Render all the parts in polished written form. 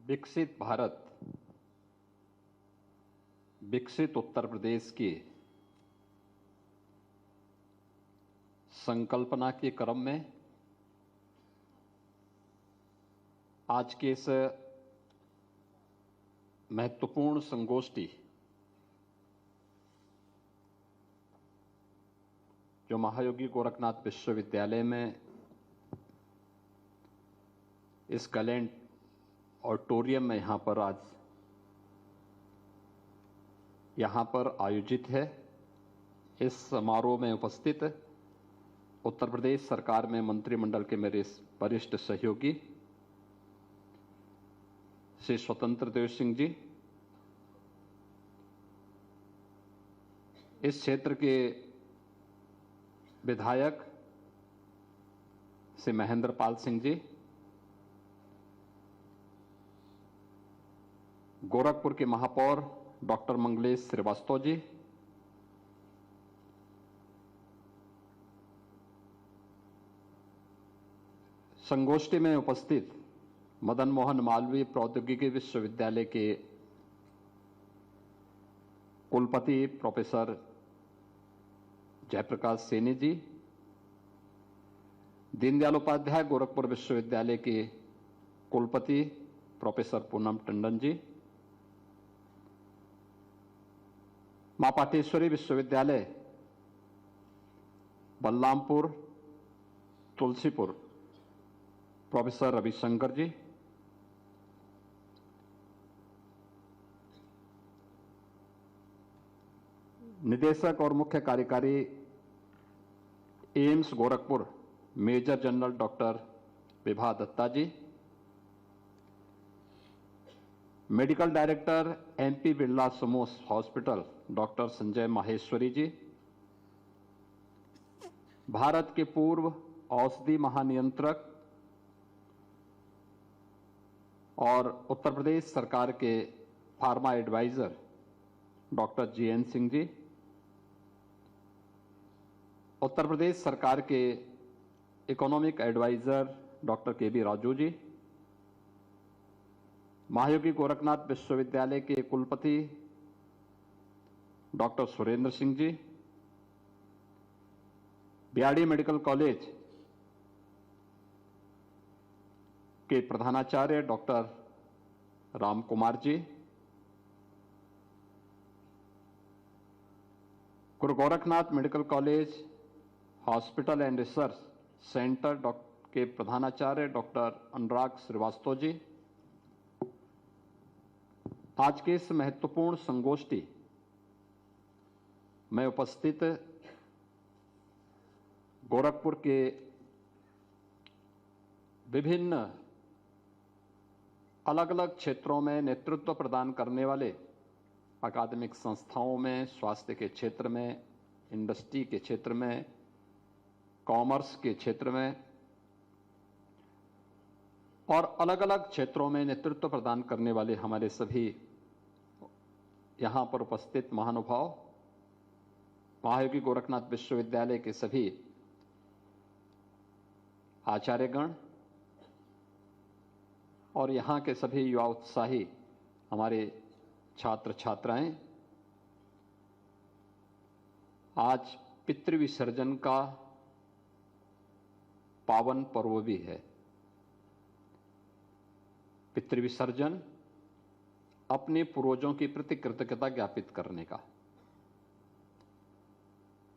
विकसित भारत, विकसित उत्तर प्रदेश की संकल्पना के क्रम में आज के इस महत्वपूर्ण संगोष्ठी जो महायोगी गोरखनाथ विश्वविद्यालय में इस गैलेंट ऑडिटोरियम में यहाँ पर आयोजित है। इस समारोह में उपस्थित उत्तर प्रदेश सरकार में मंत्रिमंडल के मेरे वरिष्ठ सहयोगी श्री स्वतंत्र देव सिंह जी, इस क्षेत्र के विधायक श्री महेंद्र पाल सिंह जी, गोरखपुर के महापौर डॉक्टर मंगलेश श्रीवास्तव जी, संगोष्ठी में उपस्थित मदन मोहन मालवीय प्रौद्योगिकी विश्वविद्यालय के कुलपति प्रोफेसर जयप्रकाश सैनी जी, दीनदयाल उपाध्याय गोरखपुर विश्वविद्यालय के कुलपति प्रोफेसर पूनम टंडन जी, मां पाटेश्वरी विश्वविद्यालय बलरामपुर तुलसीपुर प्रोफेसर रविशंकर जी, निदेशक और मुख्य कार्यकारी AIIMS Gorakhpur major general doctor Vibha Datta ji, medical director MP Birla समूह हॉस्पिटल डॉक्टर संजय माहेश्वरी जी, भारत के पूर्व औषधि महानियंत्रक और उत्तर प्रदेश सरकार के pharma adviser doctor GN Singh ji, Uttar Pradesh सरकार के economic adviser doctor KB Raju ji, Mahayogi Gorakhnath विश्वविद्यालय के कुलपति doctor Surendra Singh ji, BRD medical college के प्रधानाचार्य doctor Ram Kumar ji, Guru Gorakhnath medical college hospital and research centre के प्रधानाचार्य डॉक्टर अनुराग श्रीवास्तव जी, आज के इस महत्वपूर्ण संगोष्ठी में उपस्थित गोरखपुर के विभिन्न अलग अलग क्षेत्रों में नेतृत्व प्रदान करने वाले अकादमिक संस्थाओं में, स्वास्थ्य के क्षेत्र में, इंडस्ट्री के क्षेत्र में, कॉमर्स के क्षेत्र में और अलग अलग क्षेत्रों में नेतृत्व प्रदान करने वाले हमारे सभी यहां पर उपस्थित महानुभाव, महायोगी गोरखनाथ विश्वविद्यालय के सभी आचार्यगण और यहां के सभी युवा उत्साही हमारे छात्र छात्राएं, आज पितृविसर्जन का पावन पर्व भी है। पितृविसर्जन अपने पूर्वजों के प्रति कृतज्ञता ज्ञापित करने का,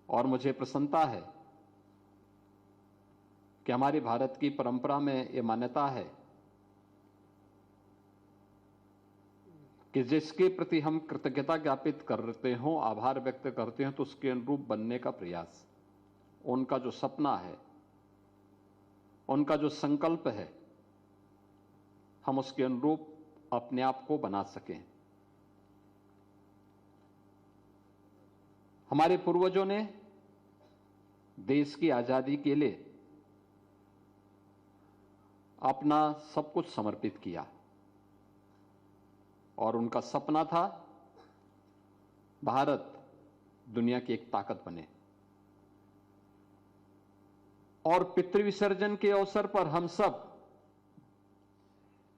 और मुझे प्रसन्नता है कि हमारे भारत की परंपरा में यह मान्यता है कि जिसके प्रति हम कृतज्ञता ज्ञापित करते हो, आभार व्यक्त करते हैं, तो उसके अनुरूप बनने का प्रयास, उनका जो सपना है, उनका जो संकल्प है, हम उसके अनुरूप अपने आप को बना सकें। हमारे पूर्वजों ने देश की आजादी के लिए अपना सब कुछ समर्पित किया और उनका सपना था भारत दुनिया की एक ताकत बने। और पितृविसर्जन के अवसर पर हम सब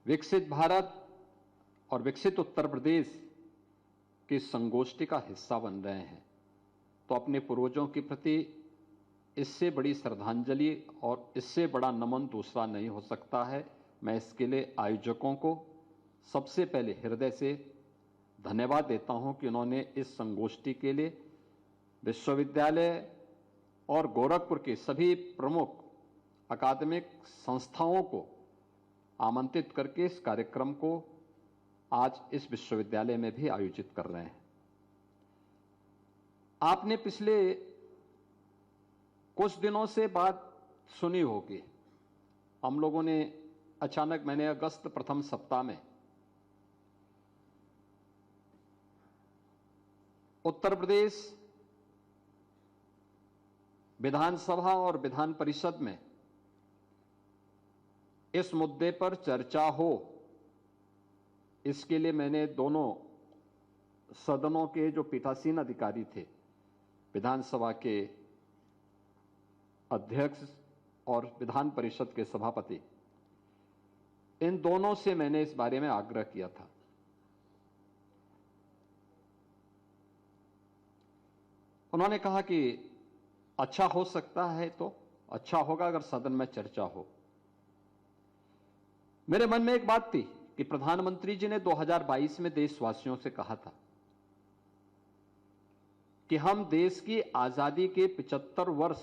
विकसित भारत और विकसित उत्तर प्रदेश की संगोष्ठी का हिस्सा बन रहे हैं, तो अपने पूर्वजों के प्रति इससे बड़ी श्रद्धांजलि और इससे बड़ा नमन दूसरा नहीं हो सकता है। मैं इसके लिए आयोजकों को सबसे पहले हृदय से धन्यवाद देता हूं कि उन्होंने इस संगोष्ठी के लिए विश्वविद्यालय और गोरखपुर के सभी प्रमुख अकादमिक संस्थाओं को आमंत्रित करके इस कार्यक्रम को आज इस विश्वविद्यालय में भी आयोजित कर रहे हैं। आपने पिछले कुछ दिनों से बात सुनी होगी, हम लोगों ने अचानक, मैंने अगस्त प्रथम सप्ताह में उत्तर प्रदेश विधानसभा और विधान परिषद में इस मुद्दे पर चर्चा हो, इसके लिए मैंने दोनों सदनों के जो पीठासीन अधिकारी थे, विधानसभा के अध्यक्ष और विधान परिषद के सभापति, इन दोनों से मैंने इस बारे में आग्रह किया था। उन्होंने कहा कि अच्छा हो सकता है तो अच्छा होगा अगर सदन में चर्चा हो। मेरे मन में एक बात थी कि प्रधानमंत्री जी ने 2022 में देशवासियों से कहा था कि हम देश की आजादी के 75 वर्ष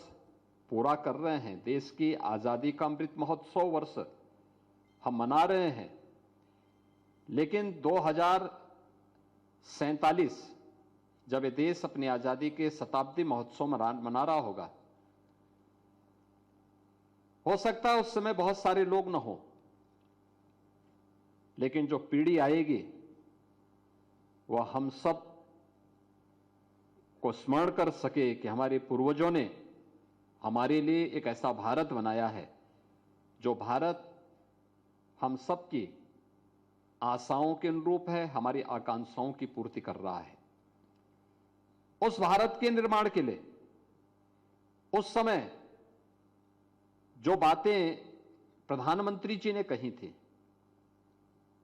पूरा कर रहे हैं, देश की आजादी का अमृत महोत्सव वर्ष हम मना रहे हैं, लेकिन 2047 जब ये देश अपनी आजादी के शताब्दी महोत्सव मना रहा होगा, हो सकता है उस समय बहुत सारे लोग न हो, लेकिन जो पीढ़ी आएगी वह हम सब को स्मरण कर सके कि हमारे पूर्वजों ने हमारे लिए एक ऐसा भारत बनाया है जो भारत हम सब की आशाओं के अनुरूप है, हमारी आकांक्षाओं की पूर्ति कर रहा है। उस भारत के निर्माण के लिए उस समय जो बातें प्रधानमंत्री जी ने कही थी,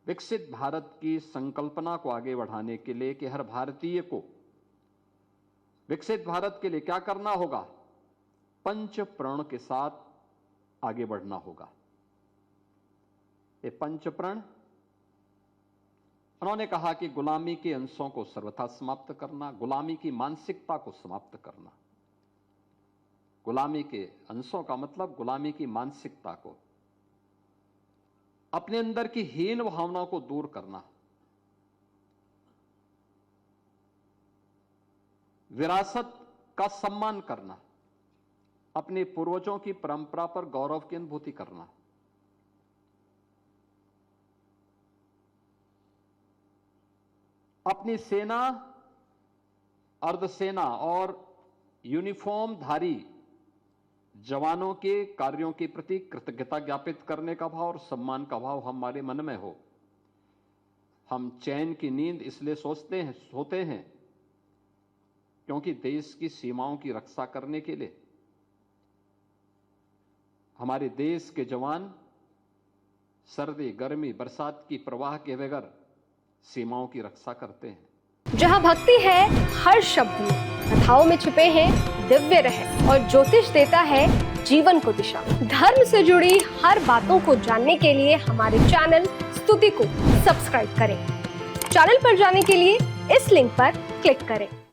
विकसित भारत की संकल्पना को आगे बढ़ाने के लिए कि हर भारतीय को विकसित भारत के लिए क्या करना होगा, पंच प्रण के साथ आगे बढ़ना होगा। ये पंच प्रण, उन्होंने कहा कि गुलामी के अंशों को सर्वथा समाप्त करना, गुलामी की मानसिकता को समाप्त करना। गुलामी के अंशों का मतलब गुलामी की मानसिकता को, अपने अंदर की हीन भावनाओं को दूर करना, विरासत का सम्मान करना, अपने पूर्वजों की परंपरा पर गौरव की अनुभूति करना, अपनी सेना, अर्धसेना और यूनिफॉर्मधारी जवानों के कार्यों के प्रति कृतज्ञता ज्ञापित करने का भाव और सम्मान का भाव हमारे मन में हो। हम चैन की नींद इसलिए सोते हैं क्योंकि देश की सीमाओं की रक्षा करने के लिए हमारे देश के जवान सर्दी, गर्मी, बरसात की परवाह के बगैर सीमाओं की रक्षा करते हैं। जहां भक्ति है हर शब्द में, कथाओं में छुपे हैं दिव्य रहस्य और ज्योतिष देता है जीवन को दिशा। धर्म से जुड़ी हर बातों को जानने के लिए हमारे चैनल स्तुति को सब्सक्राइब करें। चैनल पर जाने के लिए इस लिंक पर क्लिक करें।